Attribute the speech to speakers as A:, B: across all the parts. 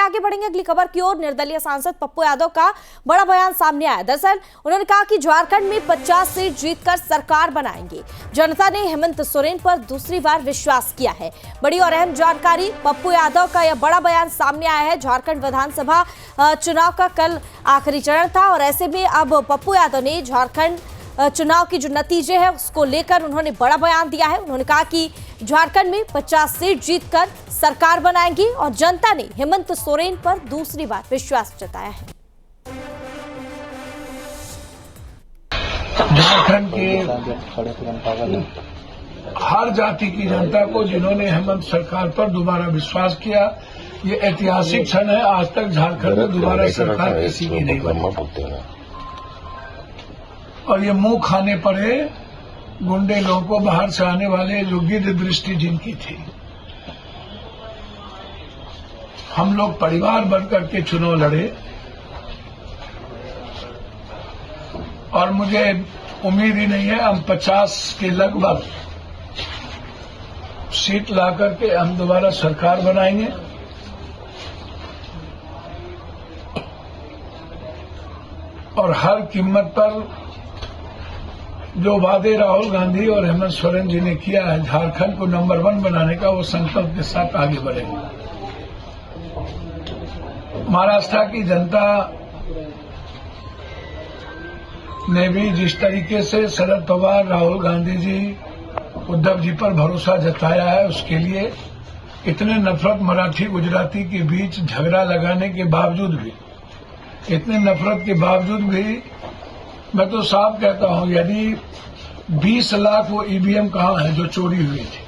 A: आगे बढ़ेंगे अगली खबर की ओर। निर्दलीय सांसद पप्पू यादव का बड़ा बयान सामने आया। दरअसल उन्होंने कहा कि झारखंड में 50 सीट जीतकर सरकार बनाएंगे। जनता ने हेमंत सोरेन पर दूसरी बार विश्वास किया है। बड़ी और अहम जानकारी, पप्पू यादव का यह बड़ा बयान सामने आया है। झारखंड विधानसभा चुनाव का कल आखिरी चरण था और ऐसे में अब पप्पू यादव ने झारखंड चुनाव की जो नतीजे हैं उसको लेकर उन्होंने बड़ा बयान दिया है। उन्होंने कहा कि झारखंड में 50 सीट जीतकर सरकार बनाएंगी और जनता ने हेमंत सोरेन पर दूसरी बार विश्वास जताया है।
B: झारखंड की हर जाति की जनता को जिन्होंने हेमंत सरकार पर दोबारा विश्वास किया, ये ऐतिहासिक क्षण है। आज तक झारखंड में दोबारा सरकार किसी की नहीं बनी और ये मुंह खाने पड़े गुंडे लोगों को, बाहर से आने वाले जो गिद्ध दृष्टि जिनकी थी। हम लोग परिवार बनकर के चुनाव लड़े और मुझे उम्मीद ही नहीं है, हम 50 के लगभग सीट ला करके हम दोबारा सरकार बनाएंगे। और हर कीमत पर जो वादे राहुल गांधी और हेमंत सोरेन जी ने किया है झारखंड को नंबर 1 बनाने का, वो संकल्प के साथ आगे बढ़ेंगे। महाराष्ट्र की जनता ने भी जिस तरीके से शरद पवार, राहुल गांधी जी, उद्धव जी पर भरोसा जताया है, उसके लिए इतने नफरत मराठी गुजराती के बीच झगड़ा लगाने के बावजूद भी, इतने नफरत के बावजूद भी मैं तो साफ कहता हूं, यदि 20 लाख वो ईवीएम कहाँ है जो चोरी हुई थी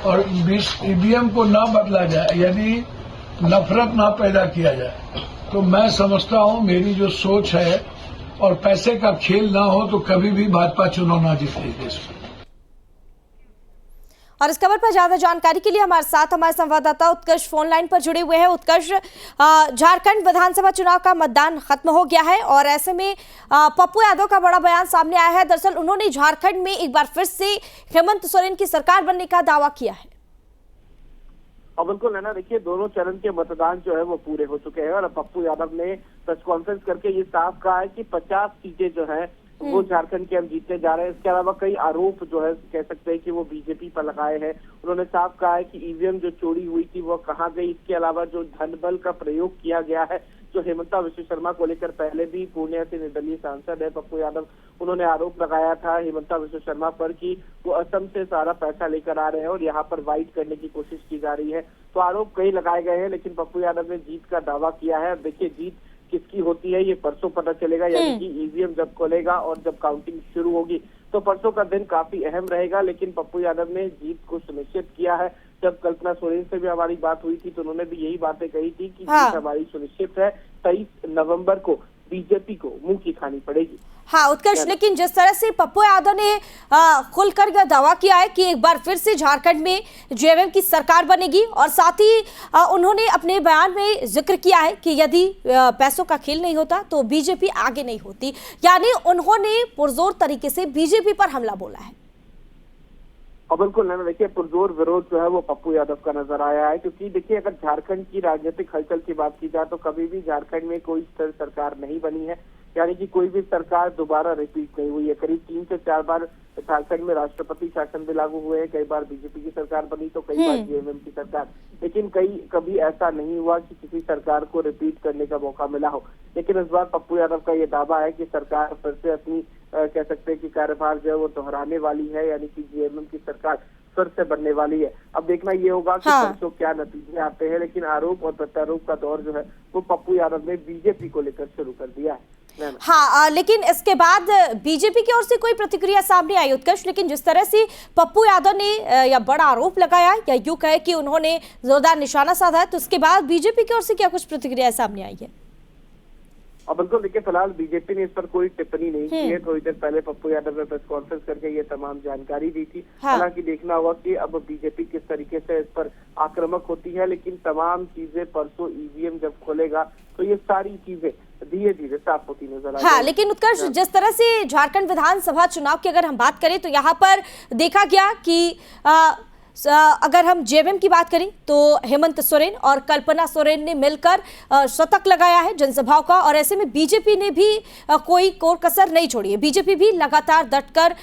B: और 20 ईवीएम को ना बदला जाए, यदि नफरत ना पैदा किया जाए, तो मैं समझता हूं मेरी जो सोच है और पैसे का खेल ना हो तो कभी भी भाजपा चुनाव ना जीतेगी देश में।
A: और इस खबर पर ज्यादा जानकारी के लिए हमारे साथ हमारे संवाददाता उत्कर्ष फोन लाइन पर जुड़े हुए हैं। उत्कर्ष, झारखंड विधानसभा चुनाव का मतदान खत्म हो गया है और ऐसे में पप्पू यादव का बड़ा बयान सामने आया है। दरअसल उन्होंने झारखंड में एक बार फिर से हेमंत सोरेन की सरकार बनने का दावा किया है।
C: और बिल्कुल है ना, देखिए दोनों चरण के मतदान जो है वो पूरे हो चुके हैं और पप्पू यादव ने प्रेस कॉन्फ्रेंस करके ये साफ कहा है कि 50 सीटें जो है वो झारखंड के हम जीतने जा रहे हैं। इसके अलावा कई आरोप जो है कह सकते हैं कि वो बीजेपी पर लगाए हैं। उन्होंने साफ कहा है कि ईवीएम जो चोरी हुई थी वो कहाँ गई। इसके अलावा जो धन बल का प्रयोग किया गया है, जो हेमंता विश्व शर्मा को लेकर पहले भी पूर्णिया से निर्दलीय सांसद है पप्पू यादव, उन्होंने आरोप लगाया था हेमंता विश्व शर्मा पर कि वो असम से सारा पैसा लेकर आ रहे हैं और यहाँ पर वाइट करने की कोशिश की जा रही है। तो आरोप कई लगाए गए हैं, लेकिन पप्पू यादव ने जीत का दावा किया है। अब देखिए जीत किसकी होती है ये परसों पता चलेगा, यानी कि ईवीएम जब खोलेगा और जब काउंटिंग शुरू होगी तो परसों का दिन काफी अहम रहेगा। लेकिन पप्पू यादव ने जीत को सुनिश्चित किया है। जब कल्पना सोरेन से भी हमारी बात हुई थी तो उन्होंने भी यही बातें कही थी कि जीत हमारी सुनिश्चित है। 23 नवंबर को बीजेपी को मुंह की खानी पड़ेगी।
A: हाँ उत्कर्ष, लेकिन जिस तरह से पप्पू यादव ने खुलकर यह दावा किया है कि एक बार फिर से झारखंड में जेएमएम की सरकार बनेगी और साथ ही उन्होंने अपने बयान में जिक्र किया है कि यदि पैसों का खेल नहीं होता तो बीजेपी आगे नहीं होती, यानी उन्होंने पुरजोर तरीके से बीजेपी पर हमला बोला है।
C: और बिल्कुल ना, देखिए पुरजोर विरोध जो है वो पप्पू यादव का नजर आया है, क्योंकि देखिए अगर झारखंड की राजनीतिक हलचल की बात की जाए तो कभी भी झारखंड में कोई स्थिर सरकार नहीं बनी है, यानी कि कोई भी सरकार दोबारा रिपीट नहीं हुई है। करीब 3 से 4 बार झारखंड में राष्ट्रपति शासन भी लागू हुए हैं, कई बार बीजेपी की सरकार बनी तो कई बार जेएमएम की सरकार, लेकिन कभी ऐसा नहीं हुआ कि किसी सरकार को रिपीट करने का मौका मिला हो। लेकिन इस बार पप्पू यादव का ये दावा है कि सरकार फिर से अपनी कह सकते हैं कि कार्यभार जो है वो दोहराने वाली है, यानी कि जेएमएम की सरकार फिर से बनने वाली है। अब देखना ये होगा कि परसों क्या नतीजे आते हैं, लेकिन आरोप और प्रत्यारोप का दौर जो है वो पप्पू यादव ने बीजेपी को लेकर शुरू कर दिया है।
A: हाँ, लेकिन इसके बाद बीजेपी की ओर से कोई प्रतिक्रिया सामने आई उत्कर्ष, लेकिन जिस तरह से पप्पू यादव ने या बड़ा आरोप लगाया या यूं कहे कि उन्होंने जोरदार निशाना साधा है, तो उसके बाद बीजेपी की ओर से क्या कुछ प्रतिक्रिया सामने आई है?
C: और बिल्कुल देखिए फिलहाल बीजेपी ने इस पर कोई टिप्पणी नहीं की है। थोड़ी देर पहले पप्पू यादव ने प्रेस कॉन्फ्रेंस करके ये तमाम जानकारी दी थी। हालांकि देखना होगा कि अब बीजेपी किस तरीके से इस पर आक्रामक होती है, लेकिन तमाम चीजें परसों ईवीएम जब खोलेगा तो ये सारी चीजें धीरे धीरे साफ होती नजर आ रही है।
A: लेकिन उत्कर्ष, जिस तरह से झारखंड विधानसभा चुनाव की अगर हम बात करें तो यहाँ पर देखा गया कि अगर हम जेएमएम की बात करें तो हेमंत सोरेन और कल्पना सोरेन ने मिलकर शतक लगाया है जनसभाओं का, और ऐसे में बीजेपी ने भी कोई कोर कसर नहीं छोड़ी है। बीजेपी भी लगातार डटकर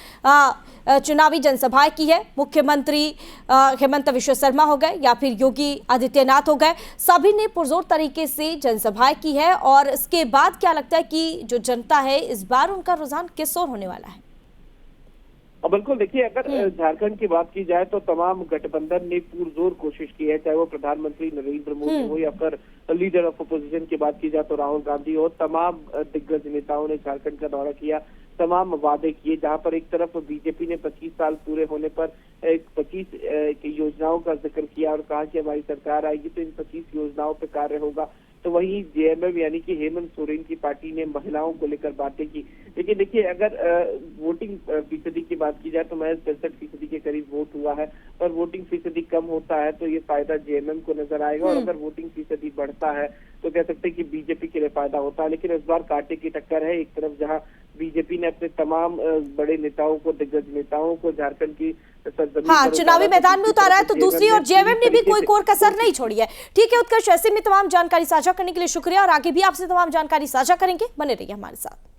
A: चुनावी जनसभाएं की है। मुख्यमंत्री हेमंत विश्व शर्मा हो गए या फिर योगी आदित्यनाथ हो गए, सभी ने पुरजोर तरीके से जनसभाएं की है। और इसके बाद क्या लगता है कि जो जनता है इस बार उनका रुझान किस ओर होने वाला है?
C: और बिल्कुल देखिए, अगर झारखंड की बात की जाए तो तमाम गठबंधन ने पुरजोर कोशिश की है, चाहे वो प्रधानमंत्री नरेंद्र मोदी हो या फिर लीडर ऑफ अपोजिशन की बात की जाए तो राहुल गांधी हो। तमाम दिग्गज नेताओं ने झारखंड का दौरा किया, तमाम वादे किए, जहां पर एक तरफ बीजेपी ने 25 साल पूरे होने पर 25 योजनाओं का जिक्र किया और कहा कि हमारी सरकार आएगी तो इन 25 योजनाओं पर कार्य होगा। तो वहीं जेएमएम यानी कि हेमंत सोरेन की पार्टी ने महिलाओं को लेकर बातें की। लेकिन देखिए, अगर वोटिंग फीसदी की बात की जाए तो महज 63% के करीब वोट हुआ है, और वोटिंग फीसदी कम होता है तो ये फायदा जेएमएम को नजर आएगा, और अगर वोटिंग फीसदी बढ़ता है तो कह सकते हैं कि बीजेपी के लिए फायदा होता है। लेकिन इस बार कांटे की टक्कर है। एक तरफ जहां बीजेपी ने अपने तमाम बड़े नेताओं को, दिग्गज नेताओं को झारखंड की
A: चुनावी मैदान में उतारा है, तो दूसरी और जेएमएम ने भी कोई कोर कसर नहीं छोड़ी है। ठीक है उत्कर्ष, ऐसे में तमाम जानकारी साझा करने के लिए शुक्रिया, और आगे भी आपसे तमाम जानकारी साझा करेंगे। बने रहिए हमारे साथ।